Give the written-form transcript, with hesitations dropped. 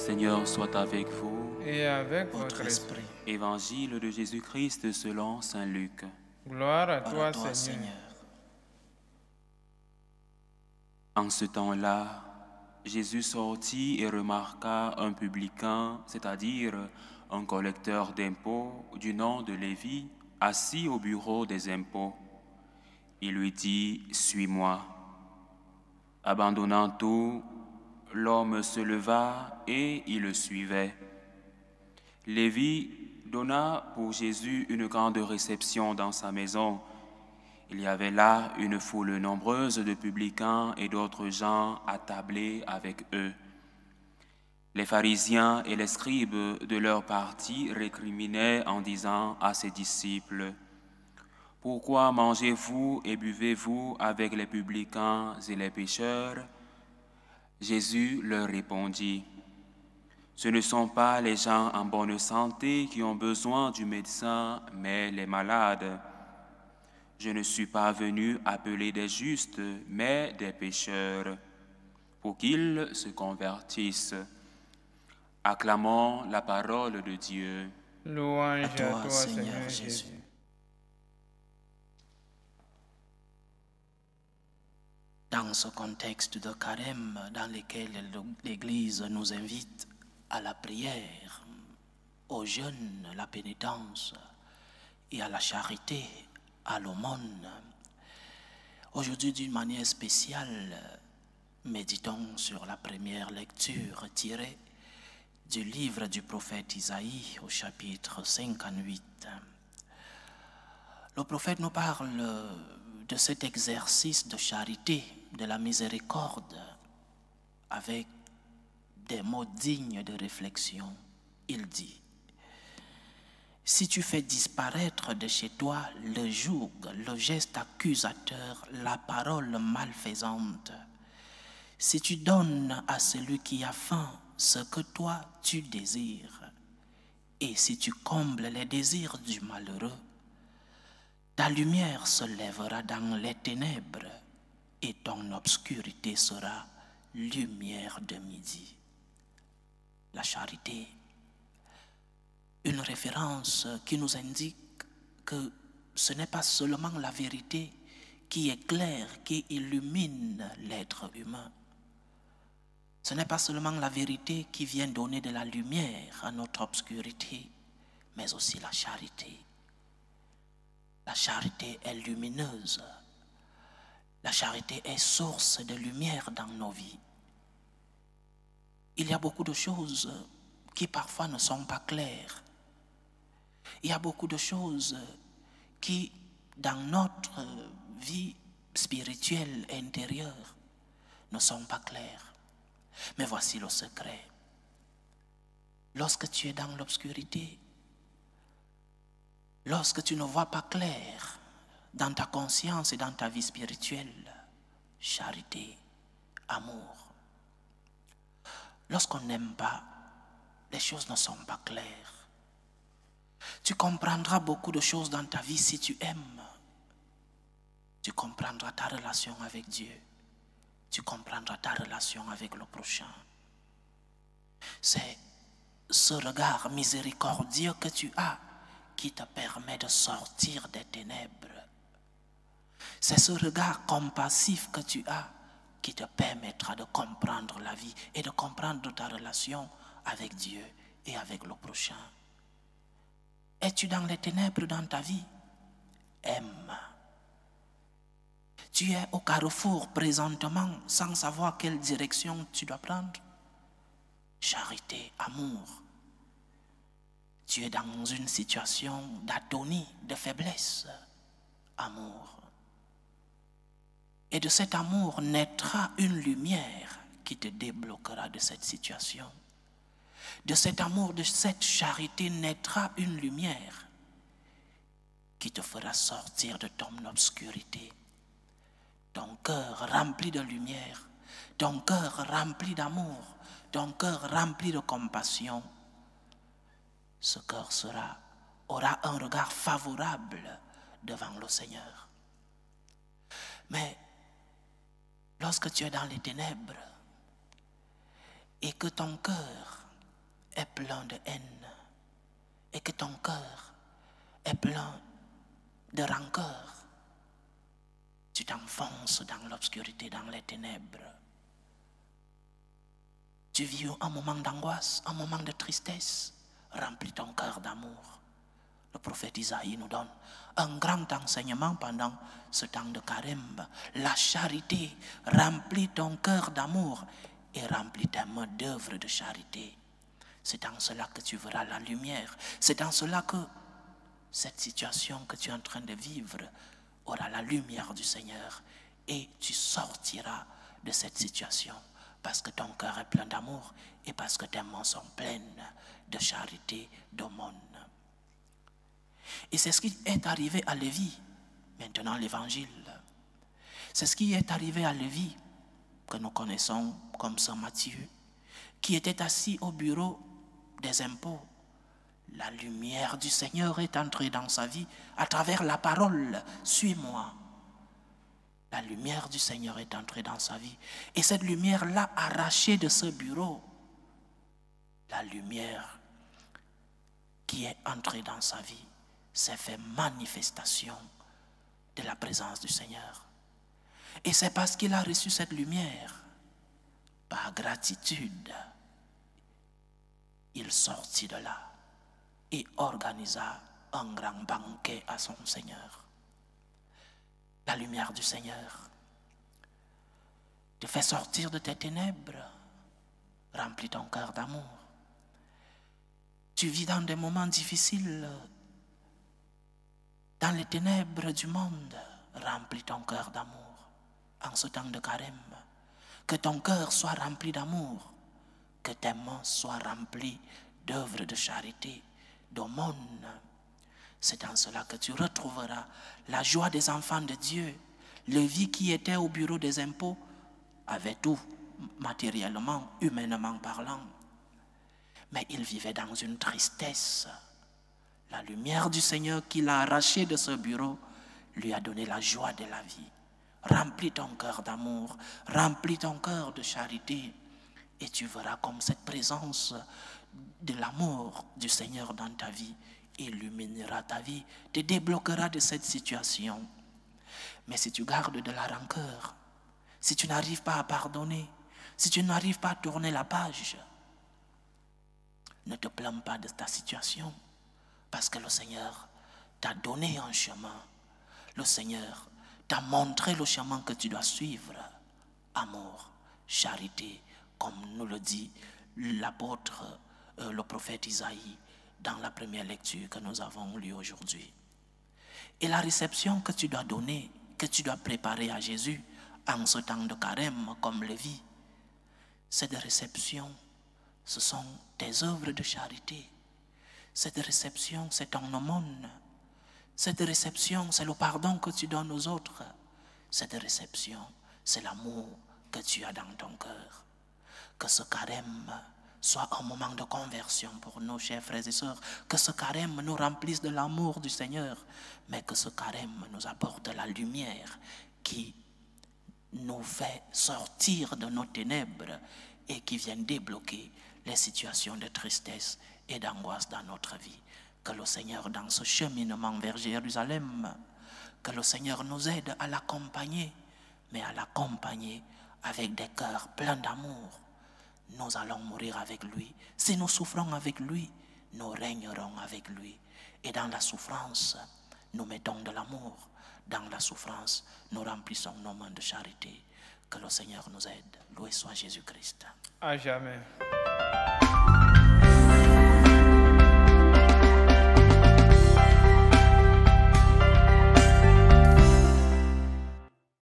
Seigneur soit avec vous. Et avec votre esprit. Évangile de Jésus-Christ selon saint Luc. Gloire à Par toi, toi, Seigneur. Seigneur. En ce temps-là, Jésus sortit et remarqua un publicain, c'est-à-dire un collecteur d'impôts du nom de Lévi, assis au bureau des impôts. Il lui dit, « Suis-moi ». Abandonnant tout, l'homme se leva et il le suivait. Lévi donna pour Jésus une grande réception dans sa maison. Il y avait là une foule nombreuse de publicains et d'autres gens attablés avec eux. Les pharisiens et les scribes de leur parti récriminaient en disant à ses disciples, « Pourquoi mangez-vous et buvez-vous avec les publicains et les pécheurs ?» Jésus leur répondit, « Ce ne sont pas les gens en bonne santé qui ont besoin du médecin, mais les malades. Je ne suis pas venu appeler des justes, mais des pécheurs, pour qu'ils se convertissent. » Acclamons la parole de Dieu. Louange À toi, Seigneur Jésus. Dans ce contexte de carême dans lequel l'Église nous invite à la prière, au jeûne, à la pénitence et à la charité, à l'aumône, aujourd'hui d'une manière spéciale, méditons sur la première lecture tirée du livre du prophète Isaïe au chapitre 58. Le prophète nous parle de cet exercice de charité, de la miséricorde, avec des mots dignes de réflexion. Il dit, « Si tu fais disparaître de chez toi le joug, le geste accusateur, la parole malfaisante, si tu donnes à celui qui a faim ce que toi tu désires, et si tu combles les désirs du malheureux, ta lumière se lèvera dans les ténèbres et ton obscurité sera lumière de midi. » La charité, une référence qui nous indique que ce n'est pas seulement la vérité qui éclaire, qui illumine l'être humain. Ce n'est pas seulement la vérité qui vient donner de la lumière à notre obscurité, mais aussi la charité. La charité est lumineuse. La charité est source de lumière dans nos vies. Il y a beaucoup de choses qui parfois ne sont pas claires. Il y a beaucoup de choses qui, dans notre vie spirituelle intérieure, ne sont pas claires. Mais voici le secret. Lorsque tu es dans l'obscurité, lorsque tu ne vois pas clair dans ta conscience et dans ta vie spirituelle, charité, amour. Lorsqu'on n'aime pas, les choses ne sont pas claires. Tu comprendras beaucoup de choses dans ta vie si tu aimes. Tu comprendras ta relation avec Dieu. Tu comprendras ta relation avec le prochain. C'est ce regard miséricordieux que tu as qui te permet de sortir des ténèbres. C'est ce regard compassif que tu as qui te permettra de comprendre la vie et de comprendre ta relation avec Dieu et avec le prochain. Es-tu dans les ténèbres dans ta vie? Aime. Tu es au carrefour présentement sans savoir quelle direction tu dois prendre. Charité, amour. Tu es dans une situation d'atonie, de faiblesse. Amour. Et de cet amour naîtra une lumière qui te débloquera de cette situation. De cet amour, de cette charité naîtra une lumière qui te fera sortir de ton obscurité. Ton cœur rempli de lumière, ton cœur rempli d'amour, ton cœur rempli de compassion. Ce cœur aura un regard favorable devant le Seigneur. Mais lorsque tu es dans les ténèbres et que ton cœur plein de haine et que ton cœur est plein de rancœur, tu t'enfonces dans l'obscurité, dans les ténèbres. Tu vis un moment d'angoisse, un moment de tristesse. Remplis ton cœur d'amour. Le prophète Isaïe nous donne un grand enseignement pendant ce temps de carême. La charité, remplis ton cœur d'amour et remplis tes mains d'œuvres de charité. C'est en cela que tu verras la lumière. C'est en cela que cette situation que tu es en train de vivre aura la lumière du Seigneur et tu sortiras de cette situation parce que ton cœur est plein d'amour et parce que tes mains sont pleines de charité, d'aumône. Et c'est ce qui est arrivé à Lévi, maintenant l'évangile. C'est ce qui est arrivé à Lévi, que nous connaissons comme Saint Matthieu, qui était assis au bureau des impôts. La lumière du Seigneur est entrée dans sa vie à travers la parole. Suis-moi. La lumière du Seigneur est entrée dans sa vie. Et cette lumière l'a arraché de ce bureau. La lumière qui est entrée dans sa vie s'est fait manifestation de la présence du Seigneur. Et c'est parce qu'il a reçu cette lumière, par gratitude, il sortit de là et organisa un grand banquet à son Seigneur. La lumière du Seigneur te fait sortir de tes ténèbres, remplis ton cœur d'amour. Tu vis dans des moments difficiles, dans les ténèbres du monde, remplis ton cœur d'amour en ce temps de carême. Que ton cœur soit rempli d'amour, que tes mains soient remplies d'œuvres de charité, d'aumône. C'est en cela que tu retrouveras la joie des enfants de Dieu. Lévi qui était au bureau des impôts avait tout, matériellement, humainement parlant. Mais il vivait dans une tristesse. La lumière du Seigneur qui l'a arraché de ce bureau lui a donné la joie de la vie. Remplis ton cœur d'amour, remplis ton cœur de charité et tu verras comme cette présence de l'amour du Seigneur dans ta vie illuminera ta vie, te débloquera de cette situation. Mais si tu gardes de la rancœur, si tu n'arrives pas à pardonner, si tu n'arrives pas à tourner la page, ne te plains pas de ta situation parce que le Seigneur t'a donné un chemin. Le Seigneur t'a montré le chemin que tu dois suivre. Amour, charité, comme nous le dit l'apôtre, le prophète Isaïe, dans la première lecture que nous avons lue aujourd'hui. Et la réception que tu dois donner, que tu dois préparer à Jésus en ce temps de carême comme Lévi, cette réception, ce sont tes œuvres de charité. Cette réception, c'est ton aumône. Cette réception, c'est le pardon que tu donnes aux autres. Cette réception, c'est l'amour que tu as dans ton cœur. Que ce carême soit un moment de conversion pour nos chers frères et sœurs. Que ce carême nous remplisse de l'amour du Seigneur. Mais que ce carême nous apporte la lumière qui nous fait sortir de nos ténèbres et qui vient débloquer les situations de tristesse et d'angoisse dans notre vie. Que le Seigneur, dans ce cheminement vers Jérusalem, que le Seigneur nous aide à l'accompagner, mais à l'accompagner avec des cœurs pleins d'amour. Nous allons mourir avec lui. Si nous souffrons avec lui, nous régnerons avec lui. Et dans la souffrance, nous mettons de l'amour. Dans la souffrance, nous remplissons nos mains de charité. Que le Seigneur nous aide. Loué soit Jésus-Christ. À jamais.